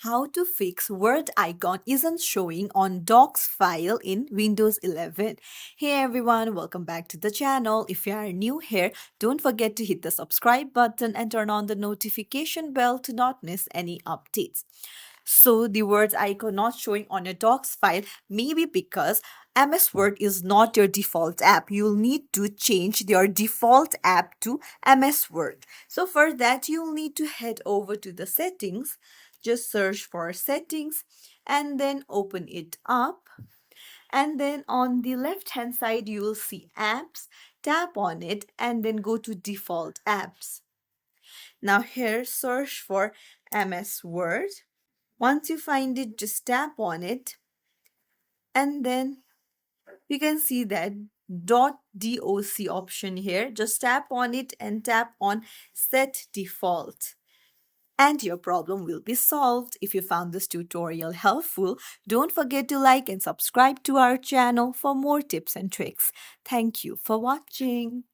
How to fix Word icon isn't showing on Docs file in Windows 11. Hey everyone, welcome back to the channel. If you are new here, don't forget to hit the subscribe button and turn on the notification bell to not miss any updates. So the Word icon not showing on a Docs file may be because MS Word is not your default app. You'll need to change your default app to MS Word. So for that, you'll need to head over to the settings. Just search for settings and then open it up. And then on the left hand side, you will see apps. Tap on it and then go to default apps. Now here, search for MS Word. Once you find it, just tap on it. And then you can see that doc option here. Just tap on it and tap on set default. And your problem will be solved. If you found this tutorial helpful, don't forget to like and subscribe to our channel for more tips and tricks. Thank you for watching.